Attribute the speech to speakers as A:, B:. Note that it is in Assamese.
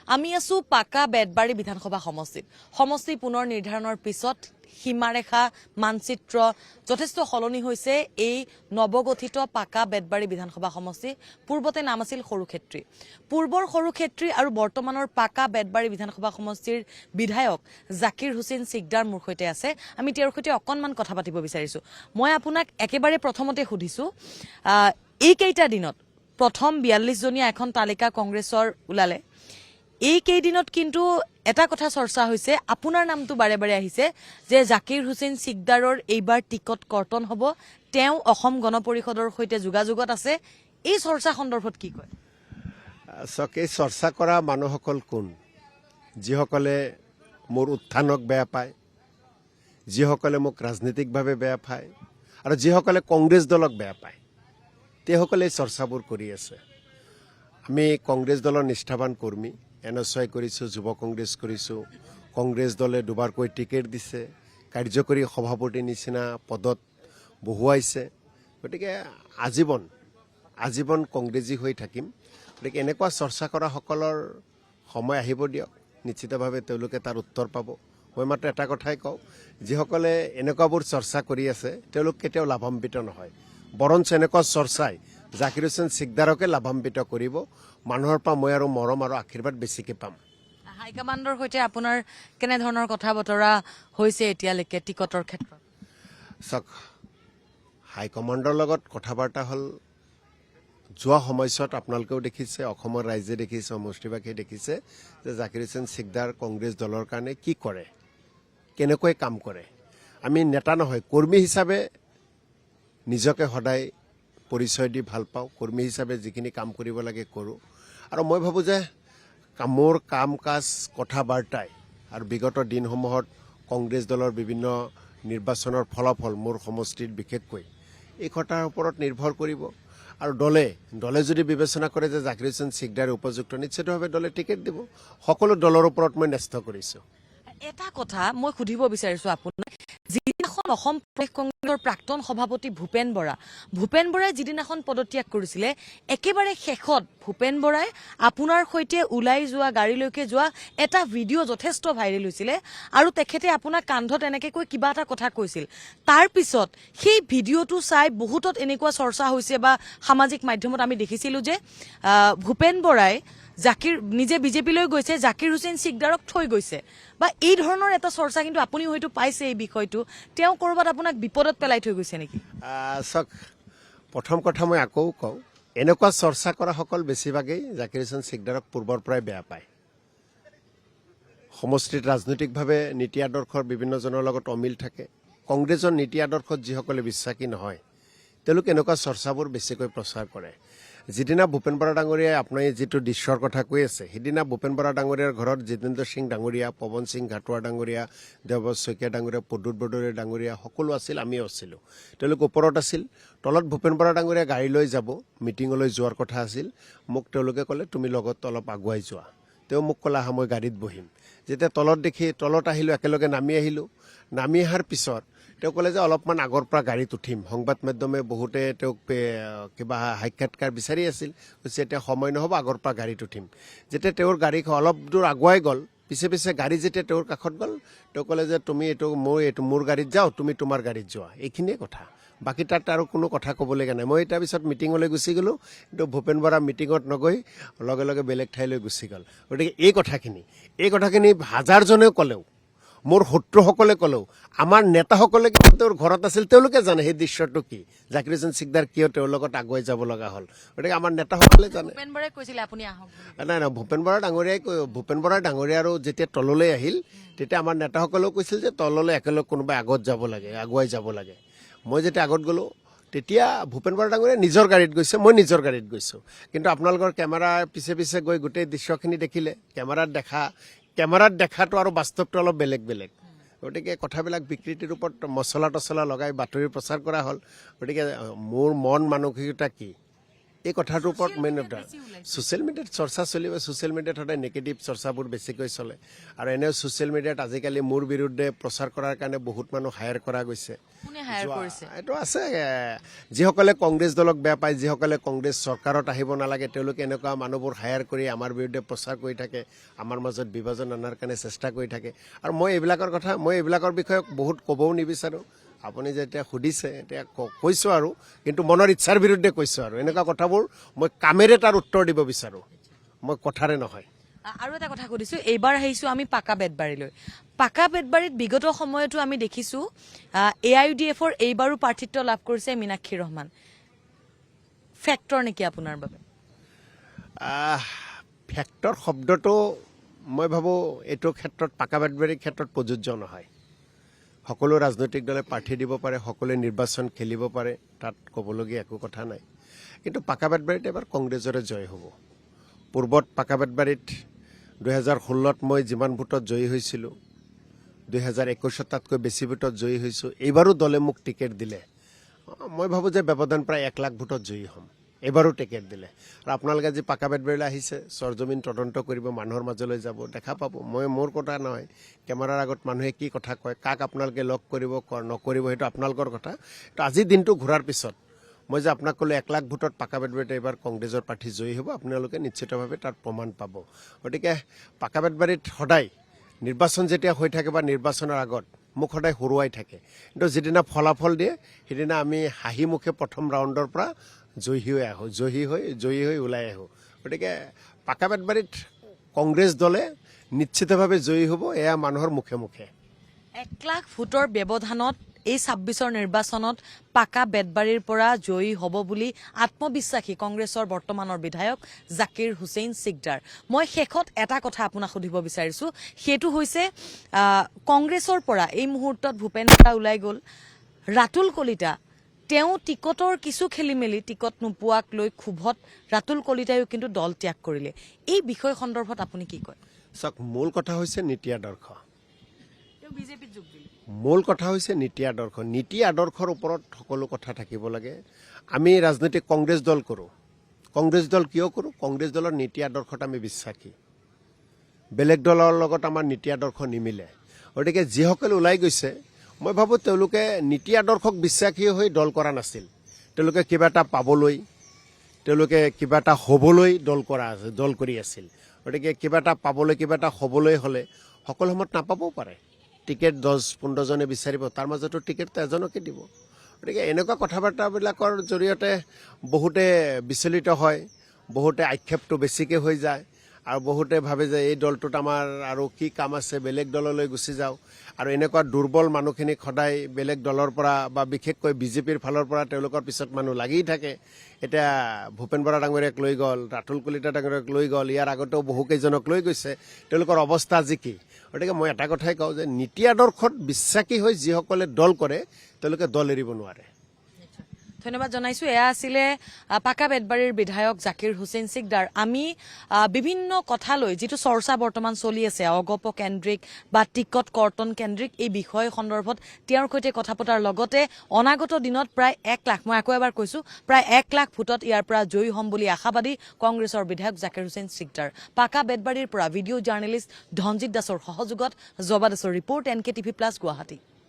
A: আমি আছো পাকা বেতবাৰী বিধানসভা সমষ্টি পুনৰ নিৰ্ধাৰণৰ পিছত সীমাৰেখা মানচিত্ৰ যথেষ্ট সলনি হৈছে এই নৱগঠিত পাকা বেতবাৰী বিধানসভা সমষ্টি পূৰ্বতে নাম আছিল সৰুক্ষেত্ৰী পূৰ্বৰ সৰুক্ষেত্ৰী আৰু বৰ্তমানৰ পাকা বেতবাৰী বিধানসভা সমষ্টিৰ বিধায়ক জাকিৰ হুছেইন সিকদাৰ মোৰ সৈতে আছে আমি তেওঁৰ সৈতে অকণমান কথা পাতিব বিচাৰিছো মই আপোনাক একেবাৰে প্ৰথমতে সুধিছো এই কেইটা দিনত প্ৰথম 42 জনীয়া এখন তালিকা কংগ্ৰেছৰ ওলালে এই কেইদিনত কিন্তু এটা কথা চৰ্চা হৈছে আপোনাৰ নামটো বাৰে বাৰে আহিছে যে জাকিৰ হুছেইন সিকদাৰৰ এইবাৰ টিকট কৰ্তন হ'ব তেওঁ অসম গণ পৰিষদৰ সৈতে যোগাযোগত আছে এই চৰ্চা সন্দৰ্ভত কি কয়
B: সকে চৰ্চা কৰা মানুহসকল কোন যিসকলে মোৰ উত্থানক বেয়া পায় যিসকলে মোক ৰাজনৈতিকভাৱে বেয়া পায় আৰু যিসকলে কংগ্ৰেছ দলক বেয়া পায় তেওঁলোকে চৰ্চাবোৰ কৰি আছে আমি কংগ্ৰেছ দলৰ নিষ্ঠাবান কৰ্মী এনএছআই কৰিছোঁ যুৱ কংগ্ৰেছ কৰিছোঁ কংগ্ৰেছ দলে দুবাৰকৈ টিকেট দিছে কাৰ্যকৰী সভাপতিৰ নিচিনা পদত বহুৱাইছে গতিকে আজীৱন কংগ্ৰেছী হৈ থাকিম গতিকে এনেকুৱা চৰ্চা কৰা সকলৰ সময় আহিব দিয়ক নিশ্চিতভাৱে তেওঁলোকে তাৰ উত্তৰ পাব মই মাত্ৰ এটা কথাই কওঁ যিসকলে এনেকুৱাবোৰ চৰ্চা কৰি আছে তেওঁলোক কেতিয়াও লাভান্বিত নহয় বৰঞ্চ এনেকুৱা চৰ্চাই জাকিৰ হুছেইন সিকদাৰকে লাভান্বিত কৰিব মানুহৰ পৰা মই আৰু মৰম আৰু আশীৰ্বাদ বেছিকৈ পাম
A: হাইকমাণ্ডৰ সৈতে আপোনাৰ কেনে ধৰণৰ কথা বতৰা হৈছে এতিয়ালৈকে টিকটৰ ক্ষেত্ৰত
B: চাওক হাইকমাণ্ডৰ লগত কথা বাৰ্তা হ'ল যোৱা সময়ছোৱাত আপোনালোকেও দেখিছে অসমৰ ৰাইজে দেখিছে সমষ্টিবাসীয়ে দেখিছে যে জাকিৰ হুছেইন সিকদাৰ কংগ্ৰেছ দলৰ কাৰণে কি কৰে কেনেকৈ কাম কৰে আমি নেতা নহয় কৰ্মী হিচাপে নিজকে সদায় পৰিচয় দি ভাল পাওঁ কৰ্মী হিচাপে যিখিনি কাম কৰিব লাগে কৰোঁ আৰু মই ভাবোঁ যে মোৰ কাম কাজ কথা বাৰ্তাই আৰু বিগত দিনসমূহত কংগ্ৰেছ দলৰ বিভিন্ন নিৰ্বাচনৰ ফলাফল মোৰ সমষ্টিত বিশেষকৈ এই কথাৰ ওপৰত নিৰ্ভৰ কৰিব আৰু দলে যদি বিবেচনা কৰে যে জাকিৰ হুছেইন সিকদাৰ উপযুক্ত নিশ্চিতভাৱে দলে টিকেট দিব সকলো দলৰ ওপৰত মই ন্যস্ত কৰিছোঁ
A: এটা কথা মই সুধিব বিচাৰিছো আপোনাক যিদিনাখন অসম প্ৰদেশ কংগ্ৰেছৰ প্ৰাক্তন সভাপতি ভূপেন বৰাই যিদিনাখন পদত্যাগ কৰিছিলে একেবাৰে শেষত ভূপেন বৰাই আপোনাৰ সৈতে ওলাই যোৱা গাড়ীলৈকে যোৱা এটা ভিডিঅ' যথেষ্ট ভাইৰেল হৈছিলে আৰু তেখেতে আপোনাক কান্ধত এনেকৈ কৈ কিবা এটা কথা কৈছিল তাৰ পিছত সেই ভিডিঅ'টো চাই বহুতত এনেকুৱা চৰ্চা হৈছে বা সামাজিক মাধ্যমত আমি দেখিছিলোঁ যে ভূপেন বৰাই নিজে বিজেপিলৈ গৈছে জাকিৰ হুছেইন সিকদাৰক থৈ গৈছে বা এই ধৰণৰ এটা চৰ্চা কিন্তু আপুনি হয়তো পাইছে এই বিষয়টো তেওঁ কৰবাত আপোনাক বিপদত পেলাই থৈ গৈছে নেকি
B: চাওক প্ৰথম কথা মই আকৌ কওঁ এনেকুৱা চৰ্চা কৰাসকল বেছিভাগেই জাকিৰ হুছেইন সিকদাৰক পূৰ্বৰ পৰাই বেয়া পায় সমষ্টিত ৰাজনৈতিকভাৱে নীতি আদৰ্শৰ বিভিন্নজনৰ লগত অমিল থাকে কংগ্ৰেছৰ নীতি আদৰ্শত যিসকলে বিশ্বাসী নহয় তেওঁলোকে এনেকুৱা চৰ্চাবোৰ বেছিকৈ প্ৰচাৰ কৰে যিদিনা ভূপেন বৰা ডাঙৰীয়াই আপুনি যিটো দৃশ্যৰ কথা কৈ আছে সেইদিনা ভূপেন বৰা ডাঙৰীয়াৰ ঘৰত জিতেন্দ্ৰ সিং ডাঙৰীয়া পৱন সিং ঘাটোৱাৰ ডাঙৰীয়া দেৱব্ৰত শইকীয়া ডাঙৰীয়া প্ৰদ্যুৎ বৰদলৈ ডাঙৰীয়া সকলো আছিল আমিও আছিলোঁ তেওঁলোক ওপৰত আছিল তলত ভূপেন বৰা ডাঙৰীয়া গাড়ী লৈ যাব মিটিঙলৈ যোৱাৰ কথা আছিল মোক তেওঁলোকে ক'লে তুমি লগত অলপ আগুৱাই যোৱা তেওঁ মোক ক'লে আহা মই গাড়ীত বহিম যেতিয়া তলত আহিলোঁ একেলগে নামি আহিলোঁ নামি অহাৰ পিছত তেওঁ ক'লে যে অলপমান আগৰ পৰা গাড়ীত উঠিম সংবাদ মাধ্যমে বহুতে তেওঁক কিবা সাক্ষাৎকাৰ বিচাৰি আছিল কৈছে এতিয়া সময় নহ'ব আগৰ পৰা গাড়ীত উঠিম যেতিয়া তেওঁৰ গাড়ীখন অলপ দূৰ আগুৱাই গ'ল পিছে গাড়ী যেতিয়া তেওঁৰ কাষত গ'ল তেওঁ ক'লে যে তুমি মোৰ গাড়ীত যাওঁ তুমি তোমাৰ গাড়ীত যোৱা এইখিনিয়ে কথা বাকী তাত আৰু কোনো কথা ক'বলগীয়া নাই মই তাৰপিছত মিটিঙলৈ গুচি গ'লোঁ কিন্তু ভূপেন বৰা মিটিঙত নগৈ লগে লগে বেলেগ ঠাইলৈ গুচি গ'ল গতিকে এই কথাখিনি হাজাৰজনেও ক'লেও মোৰ শত্ৰুসকলে ক'লেও আমাৰ নেতাসকলে তেওঁৰ ঘৰত আছিল তেওঁলোকে জানে সেই দৃশ্যটো কি জাকিৰ হুছেইন সিকদাৰ কিয় তেওঁৰ লগত আগুৱাই যাব লগা হ'ল গতিকে আমাৰ নেতাসকলে জানে নাই ভূপেন বৰা ডাঙৰীয়া আৰু যেতিয়া তললৈ আহিল তেতিয়া আমাৰ নেতাসকলেও কৈছিল যে তললৈ একেলগে কোনোবাই আগত যাব লাগে আগুৱাই যাব লাগে মই যেতিয়া আগত গ'লোঁ তেতিয়া ভূপেন বৰা ডাঙৰীয়া নিজৰ গাড়ীত গৈছে মই নিজৰ গাড়ীত গৈছোঁ কিন্তু আপোনালোকৰ কেমেৰাৰ পিছে গৈ গোটেই দৃশ্যখিনি দেখিলে কেমেৰাত দেখাটো আৰু বাস্তৱটো অলপ বেলেগ গতিকে কথাবিলাক বিকৃতিৰ ওপৰত মছলা লগাই বাতৰি প্ৰচাৰ কৰা হ'ল গতিকে মোৰ মন মানসিকতা কি এই কথাটোৰ ওপৰত মেইন ছ'চিয়েল মিডিয়াত চৰ্চা চলিব ছ'চিয়েল মিডিয়াত সদায় নেগেটিভ চৰ্চাবোৰ বেছিকৈ চলে আৰু এনেও ছ'চিয়েল মিডিয়াত আজিকালি মোৰ বিৰুদ্ধে প্ৰচাৰ কৰাৰ কাৰণে বহুত মানুহ হায়াৰ কৰা গৈছে
A: কোনে হায়াৰ কৰিছে
B: এইটো আছে যিসকলে কংগ্ৰেছ দলক বেয়া পায় যিসকলে কংগ্ৰেছ চৰকাৰত আহিব নালাগে তেওঁলোকে এনেকুৱা মানুহবোৰ হায়াৰ কৰি আমাৰ বিৰুদ্ধে প্ৰচাৰ কৰি থাকে আমাৰ মাজত বিভাজন অনাৰ কাৰণে চেষ্টা কৰি থাকে আৰু মই এইবিলাকৰ বিষয়ে বহুত ক'বও নিবিচাৰোঁ আপুনি যেতিয়া সুধিছে এতিয়া কৈছোঁ আৰু কিন্তু মনৰ ইচ্ছাৰ বিৰুদ্ধে কৈছোঁ আৰু এনেকুৱা কথাবোৰ মই কামেৰে তাৰ উত্তৰ দিব বিচাৰোঁ মই কথাৰে নহয়
A: আৰু এটা কথা সুধিছো এইবাৰ আহিছো আমি পাকা বেতবাৰীলৈ পাকা বেতবাৰীত বিগত সময়তো আমি দেখিছো AIUDFৰ এইবাৰো প্ৰাৰ্থিত্ব লাভ কৰিছে মীনাক্ষী ৰহমান ফেক্টৰ নেকি আপোনাৰ বাবে
B: ফেক্টৰ শব্দটো মই ভাবোঁ এইটো ক্ষেত্ৰত পাকা বেতবাৰীৰ ক্ষেত্ৰত প্ৰযোজ্য নহয় সকলো ৰাজনৈতিক দলে প্ৰাৰ্থী দিব পাৰে সকলোৱে নিৰ্বাচন খেলিব পাৰে তাত ক'বলগীয়া একো কথা নাই কিন্তু পাকা বেতবাৰীত এবাৰ কংগ্ৰেছৰে জয় হ'ব পূৰ্বত পাকা বেতবাৰীত 2016ত মই যিমান ভোটত জয়ী হৈছিলোঁ 2021ত তাতকৈ বেছি ভোটত জয়ী হৈছোঁ এইবাৰো দলে মোক টিকেট দিলে মই ভাবোঁ যে ব্যৱধান প্ৰায় 1 লাখ ভোটত জয়ী হ'ম এইবাৰো টিকেট দিলে আৰু আপোনালোকে আজি পাকা বেতবাৰীলৈ আহিছে চৰজমিন তদন্ত কৰিব মানুহৰ মাজলৈ যাব দেখা পাব মই মোৰ কথা নহয় কেমেৰাৰ আগত মানুহে কি কথা কয় কাক আপোনালোকে লগ কৰিব নকৰিব সেইটো আপোনালোকৰ কথা তো আজিৰ দিনটো ঘূৰাৰ পিছত মই যে আপোনাক ক'লো 1 লাখ ভোটত পাকা বেতবাৰীত এইবাৰ কংগ্ৰেছৰ প্ৰাৰ্থী জয়ী হ'ব আপোনালোকে নিশ্চিতভাৱে তাৰ প্ৰমাণ পাব গতিকে পাকা বেতবাৰীত সদায় নিৰ্বাচন যেতিয়া হৈ থাকে বা নিৰ্বাচনৰ আগত মোক সদায় হৰুৱাই থাকে কিন্তু যিদিনা ফলাফল দিয়ে সেইদিনা আমি হাঁহি মুখে প্ৰথম ৰাউণ্ডৰ পৰা জয়ী হৈ ওলাই আহোঁ গতিকে পাকা বেতবাৰীত কংগ্ৰেছ দলে নিশ্চিতভাৱে জয়ী হ'ব এয়া মানুহৰ মুখে মুখে
A: 1 লাখ ভোটৰ ব্যৱধানত এই 26ৰ নিৰ্বাচনত পাকা বেতবাৰীৰ পৰা জয়ী হ'ব বুলি আত্মবিশ্বাসী কংগ্ৰেছৰ বৰ্তমানৰ বিধায়ক জাকিৰ হুছেইন সিকদাৰ মই শেষত এটা কথা আপোনাক সুধিব বিচাৰিছো সেইটো হৈছে কংগ্ৰেছৰ পৰা এই মুহূৰ্তত ভূপেন বৰা ওলাই গ'ল ৰাতুল কলিতা তেওঁ টিকটৰ কিছু খেলিমেলি টিকট নোপোৱাক লৈ ক্ষোভত ৰাতুল কলিতায়ো কিন্তু দল ত্যাগ কৰিলে এই বিষয় সন্দৰ্ভত আপুনি কি কয়
B: চাওক মূল কথা হৈছে নীতি আদৰ্শ
A: তেওঁ বিজেপিত যোগ দিলে
B: মূল কথা হৈছে নীতি আদৰ্শৰ ওপৰত সকলো কথা থাকিব লাগে আমি ৰাজনৈতিক কংগ্ৰেছ দল কৰোঁ কংগ্ৰেছ দল কিয় কৰোঁ কংগ্ৰেছ দলৰ নীতি আদৰ্শত আমি বিশ্বাসী বেলেগ দলৰ লগত আমাৰ নীতি আদৰ্শ নিমিলে গতিকে যিসকলে ওলাই গৈছে মই ভাবোঁ তেওঁলোকে নীতি আদৰ্শক বিশ্বাসী হৈ দল কৰা নাছিল তেওঁলোকে কিবা এটা পাবলৈ তেওঁলোকে কিবা এটা হ'বলৈ দল কৰি আছিল গতিকে কিবা এটা পাবলৈ কিবা এটা হ'বলৈ হ'লে সকলো সময়ত নাপাবও পাৰে টিকেট 10-15 জনে বিচাৰিব তাৰ মাজতো টিকেটটো এজনকে দিব গতিকে এনেকুৱা কথা বাৰ্তাবিলাকৰ জৰিয়তে বহুতে বিচলিত হয় বহুতে আক্ষেপটো বেছিকৈ হৈ যায় আৰু বহুতে ভাবে যে এই দলটোত আমাৰ আৰু কি কাম আছে বেলেগ দললৈ গুচি যাওঁ আৰু এনেকুৱা দুৰ্বল মানুহখিনিক সদায় বেলেগ দলৰ পৰা বা বিশেষকৈ বিজেপিৰ ফালৰ পৰা তেওঁলোকৰ পিছত মানুহ লাগি থাকে এতিয়া ভূপেন বৰা ডাঙৰীয়াক লৈ গ'ল ৰাতুল কলিতা ডাঙৰীয়াক লৈ গ'ল ইয়াৰ আগতেও বহুকেইজনক লৈ গৈছে তেওঁলোকৰ অৱস্থা আজি কি গতিকে মই এটা কথাই কওঁ যে নীতি আদৰ্শত বিশ্বাসী হৈ যিসকলে দল কৰে তেওঁলোকে দল এৰিব নোৱাৰে
A: ধন্যবাদ জনাইছো এয়া আছিলে পাকা বেতবাৰীৰ বিধায়ক জাকিৰ হুছেইন সিকদাৰ আমি বিভিন্ন কথা লৈ যেটো চৰ্চা বৰ্তমান চলি আছে অগপ কেন্দ্ৰিক বা টিকট কৰ্তন কেন্দ্ৰিক এই বিষয় সন্দৰ্ভত তেওঁৰ সৈতে কথা পতাৰ লগতে অনাগত দিনত প্ৰায় 1 লাখ মই আকৌ এবাৰ কৈছো প্ৰায় 1 লাখ ভোটত ইয়াৰ পৰা জয়ী হ'ম বুলি আশাবাদী কংগ্ৰেছৰ বিধায়ক জাকিৰ হুছেইন সিকদাৰ পাকা বেতবাৰীৰ পৰা ভিডিঅ' জাৰ্নেলিষ্ট ধনজিত দাসৰ সহযোগত জবা দাসৰ ৰিপৰ্ট NKTV+ গুৱাহাটী